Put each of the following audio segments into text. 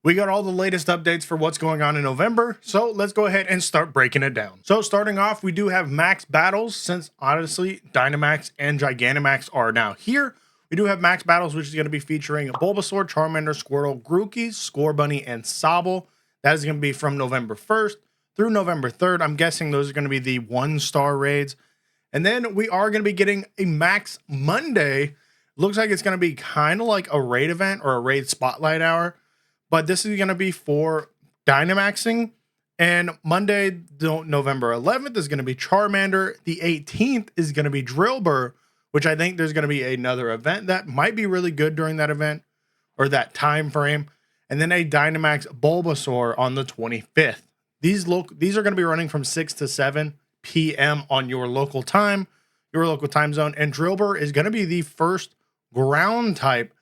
We got all the latest updates for what's going on in November, so let's go ahead and start breaking it down. So starting off, we do have max battles, since honestly, Dynamax and Gigantamax are now here. We do have max battles, which is going to be featuring Bulbasaur, Charmander, Squirtle, Grookey, Scorbunny, and Sobble. That is going to be from November 1st through November 3rd. I'm guessing those are going to be the 1-star raids. And then we are going to be getting a Max Monday. Looks like it's going to be kind of like a raid event or a raid spotlight hour. But this is going to be for Dynamaxing. And Monday, November 11th, is going to be Charmander. The 18th is going to be Drillbur, which I think there's going to be another event that might be really good during that event or that time frame. And then a Dynamax Bulbasaur on the 25th. These are going to be running from 6 to 7 p.m. on your local time zone. And Drillbur is going to be the first ground type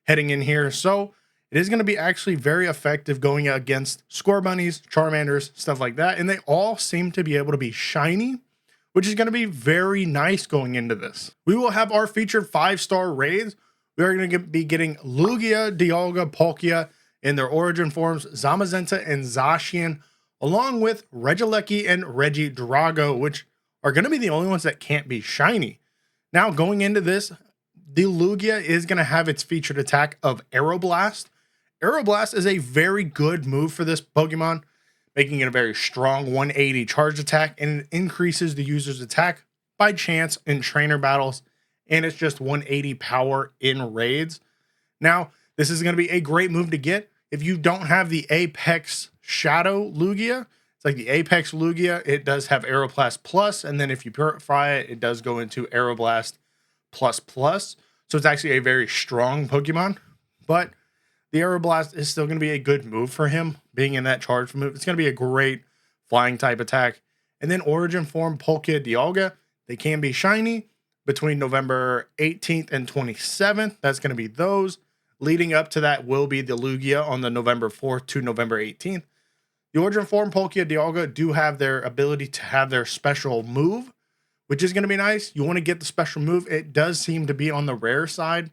heading in here. So it is going to be actually very effective going against Scorbunnies, Charmanders, stuff like that. And they all seem to be able to be shiny, which is going to be very nice going into this. We will have our featured 5-star raids. We are going to be getting Lugia, Dialga, Palkia in their origin forms, Zamazenta and Zacian, along with Regieleki and Regidrago, which are going to be the only ones that can't be shiny. Now, going into this, the Lugia is going to have its featured attack of Aeroblast. Aeroblast is a very good move for this Pokemon, making it a very strong 180 charge attack, and it increases the user's attack by chance in trainer battles, and it's just 180 power in raids. Now, this is going to be a great move to get if you don't have the Apex Shadow Lugia. It's like the Apex Lugia. It does have Aeroblast Plus, and then if you purify it, it does go into Aeroblast Plus Plus. So it's actually a very strong Pokemon, but the Aeroblast is still going to be a good move for him, being in that charge move. It's going to be a great flying type attack. And then Origin Form Palkia, Dialga, they can be shiny between November 18th and 27th. That's going to be those. Leading up to that will be the Lugia on the November 4th to November 18th. The Origin Form Palkia, Dialga do have their ability to have their special move, which is going to be nice. You want to get the special move. It does seem to be on the rare side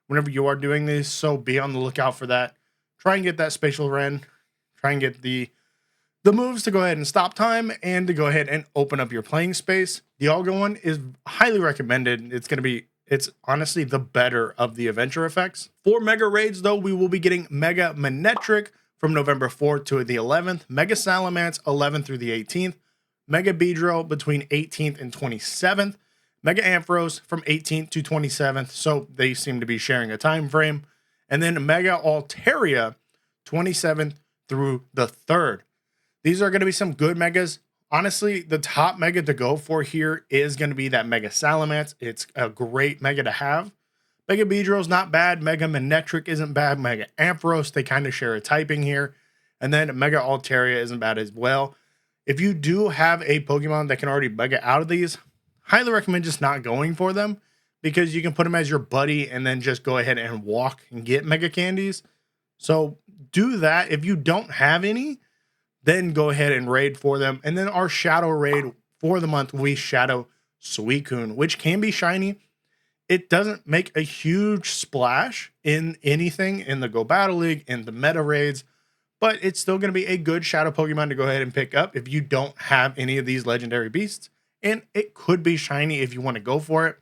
whenever you are doing this, so be on the lookout for that. Try and get that Spatial Ren. Try and get the moves to go ahead and stop time and to go ahead and open up your playing space. The Dialga one is highly recommended. It's honestly the better of the adventure effects. For Mega Raids, though, we will be getting Mega Manectric from November 4th to the 11th, Mega Salamence 11th through the 18th, Mega Beedrill between 18th and 27th, Mega Ampharos from 18th to 27th, so they seem to be sharing a time frame. And then Mega Altaria, 27th through the 3rd. These are going to be some good megas. Honestly, the top mega to go for here is going to be that Mega Salamence. It's a great mega to have. Mega Beedrill is not bad. Mega Manectric isn't bad. Mega Ampharos, they kind of share a typing here. And then Mega Altaria isn't bad as well. If you do have a Pokemon that can already mega out of these, highly recommend just not going for them, because you can put them as your buddy and then just go ahead and walk and get mega candies. So do that. If you don't have any, then go ahead and raid for them. And then our shadow raid for the month will be Shadow Suicune, which can be shiny. It doesn't make a huge splash in anything in the Go Battle League, in the meta raids, but it's still going to be a good shadow Pokemon to go ahead and pick up if you don't have any of these legendary beasts. And it could be shiny if you want to go for it.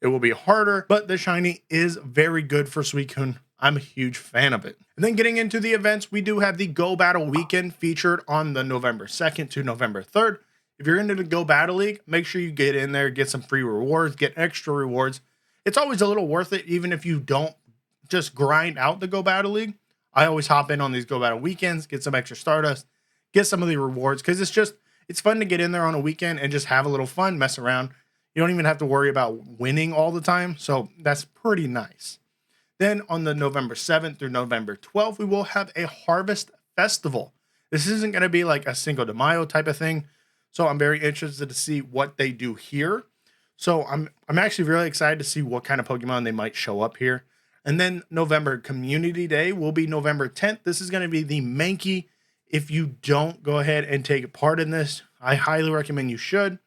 It will be harder, but the shiny is very good for Suicune. I'm a huge fan of it. And then getting into the events, we do have the Go Battle Weekend featured on the November 2nd to November 3rd. If you're into the Go Battle League, make sure you get in there, get some free rewards, get extra rewards. It's always a little worth it, even if you don't just grind out the Go Battle League. I always hop in on these Go Battle weekends, get some extra Stardust, get some of the rewards, because it's fun to get in there on a weekend and just have a little fun, mess around. You don't even have to worry about winning all the time, so that's pretty nice. Then on the November 7th through November 12th, we will have a Harvest Festival. This isn't going to be like a Cinco de Mayo type of thing, so I'm very interested to see what they do here. So I'm actually really excited to see what kind of Pokemon they might show up here. And then November Community Day will be November 10th. This is going to be the Mankey. If you don't go ahead and take part in this, I highly recommend you should.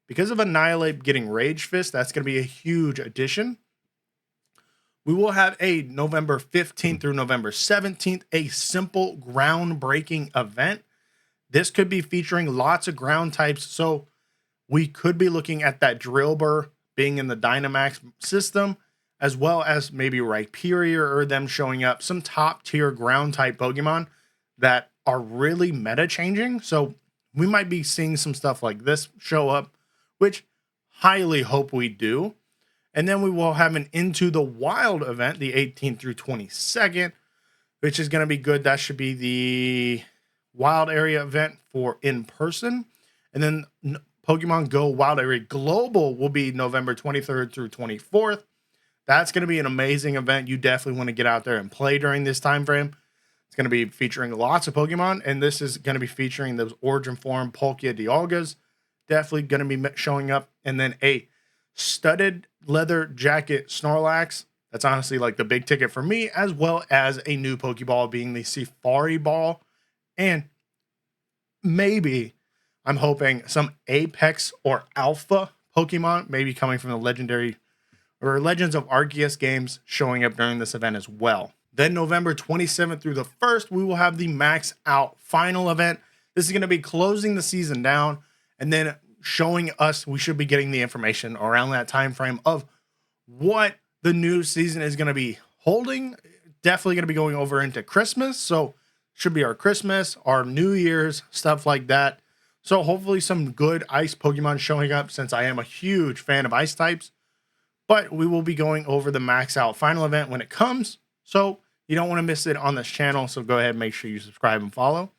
Because of Annihilate getting Rage Fist, that's going to be a huge addition. We will have a November 15th through November 17th, a simple groundbreaking event. This could be featuring lots of ground types. So we could be looking at that Drillbur being in the Dynamax system, as well as maybe Rhyperior or them showing up some top tier ground type Pokemon that are really meta changing. So we might be seeing some stuff like this show up, which highly hope we do. And then we will have an Into the Wild event, the 18th through 22nd, which is going to be good. That should be the wild area event for in person. And then Pokemon GO Wild Area Global will be November 23rd through 24th. That's going to be an amazing event. You definitely want to get out there and play during this time frame. It's going to be featuring lots of Pokemon, and this is going to be featuring those Origin Form Palkia Dialgas. Definitely going to be showing up. And then a studded leather jacket Snorlax. That's honestly like the big ticket for me, as well as a new Pokeball being the Safari Ball. And maybe I'm hoping some Apex or Alpha Pokemon, maybe coming from the Legendary or Legends of Arceus games, showing up during this event as well. Then November 27th through the 1st, we will have the Max Out Final event. This is going to be closing the season down and then showing us, we should be getting the information around that time frame of what the new season is going to be holding. Definitely going to be going over into Christmas. So should be our Christmas, our New Year's, stuff like that. So hopefully some good ice Pokemon showing up, since I am a huge fan of ice types. But we will be going over the Max Out Final event when it comes. So you don't want to miss it on this channel. So go ahead and make sure you subscribe and follow.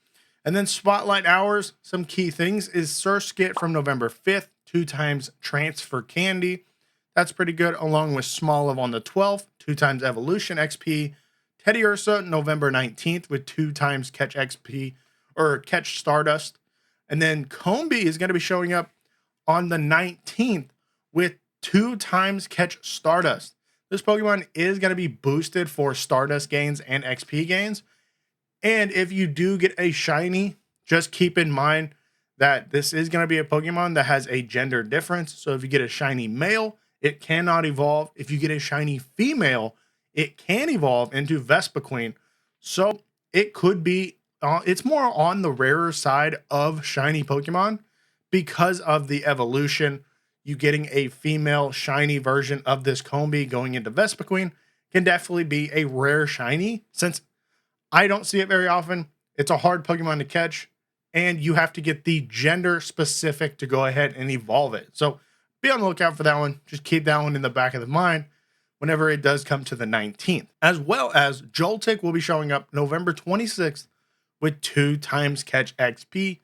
And then Spotlight Hours, some key things is Surskit from November 5th, 2 times Transfer Candy. That's pretty good, along with Smoliv on the 12th, 2 times Evolution XP. Teddy Ursa, November 19th, with 2 times Catch XP, or Catch Stardust. And then Combee is going to be showing up on the 19th with 2 times Catch Stardust. This Pokemon is going to be boosted for Stardust gains and XP gains. And if you do get a shiny, just keep in mind that this is going to be a Pokemon that has a gender difference. So if you get a shiny male, it cannot evolve. If you get a shiny female, it can evolve into Vespiquen. So it could be, it's more on the rarer side of shiny Pokemon because of the evolution. You getting a female shiny version of this Combee going into Vespiquen can definitely be a rare shiny, since I don't see it very often. It's a hard Pokemon to catch, and you have to get the gender specific to go ahead and evolve it. So be on the lookout for that one. Just keep that one in the back of the mind whenever it does come to the 19th. As well as Joltik will be showing up November 26th with 2 times Catch XP.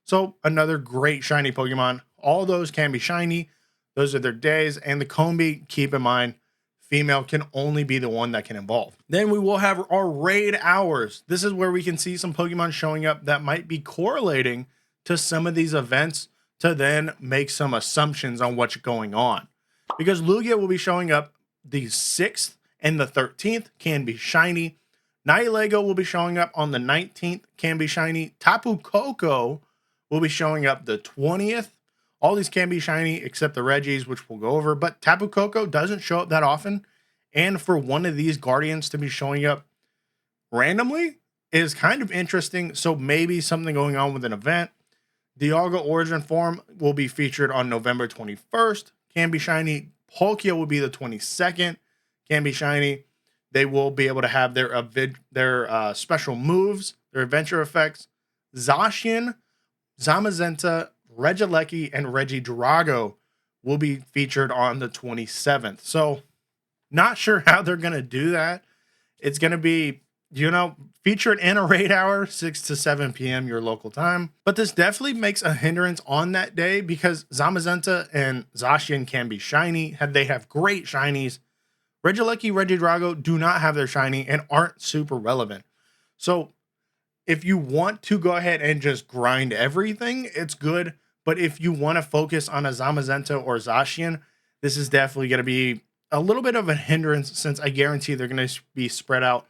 So another great shiny Pokemon. All those can be shiny. Those are their days. And the Combee, keep in mind, female can only be the one that can evolve. Then we will have our raid hours. This is where we can see some Pokemon showing up that might be correlating to some of these events to then make some assumptions on what's going on. Because Lugia will be showing up the 6th and the 13th, can be shiny. Nihilego will be showing up on the 19th, can be shiny. Tapu Koko will be showing up the 20th. All these can be shiny except the Regis, which we'll go over. But Tapu Koko doesn't show up that often. And for one of these Guardians to be showing up randomly is kind of interesting. So maybe something going on with an event. Dialga Origin Form will be featured on November 21st. Can be shiny. Palkia will be the 22nd. Can be shiny. They will be able to have their special moves, their adventure effects. Zacian, Zamazenta, Regieleki, and Regidrago will be featured on the 27th. So not sure how they're going to do that. It's going to be, featured in a raid hour, 6 to 7 p.m. your local time. But this definitely makes a hindrance on that day because Zamazenta and Zacian can be shiny. They have great shinies. Regieleki, Regidrago do not have their shiny and aren't super relevant. So if you want to go ahead and just grind everything, it's good. But if you want to focus on a Zamazenta or Zacian, this is definitely going to be a little bit of a hindrance, since I guarantee they're going to be spread out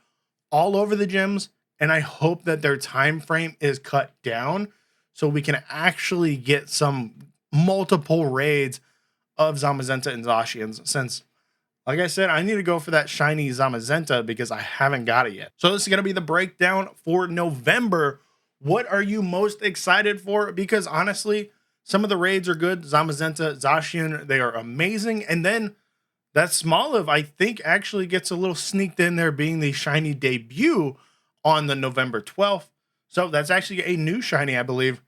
all over the gyms. And I hope that their time frame is cut down so we can actually get some multiple raids of Zamazenta and Zacians, since Like I said, I need to go for that shiny Zamazenta because I haven't got it yet. So this is going to be the breakdown for November. What are you most excited for? Because honestly, some of the raids are good. Zamazenta, Zacian, they are amazing. And then that Smoliv, I think, actually gets a little sneaked in there being the shiny debut on the November 12th. So that's actually a new shiny, I believe,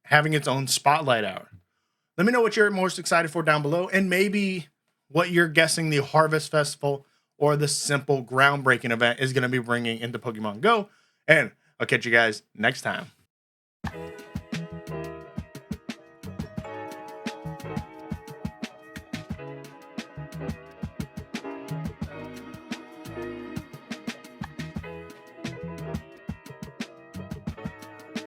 having its own spotlight hour. Let me know what you're most excited for down below, and maybe what you're guessing the Harvest Festival or the simple groundbreaking event is going to be bringing into Pokemon Go. And I'll catch you guys next time.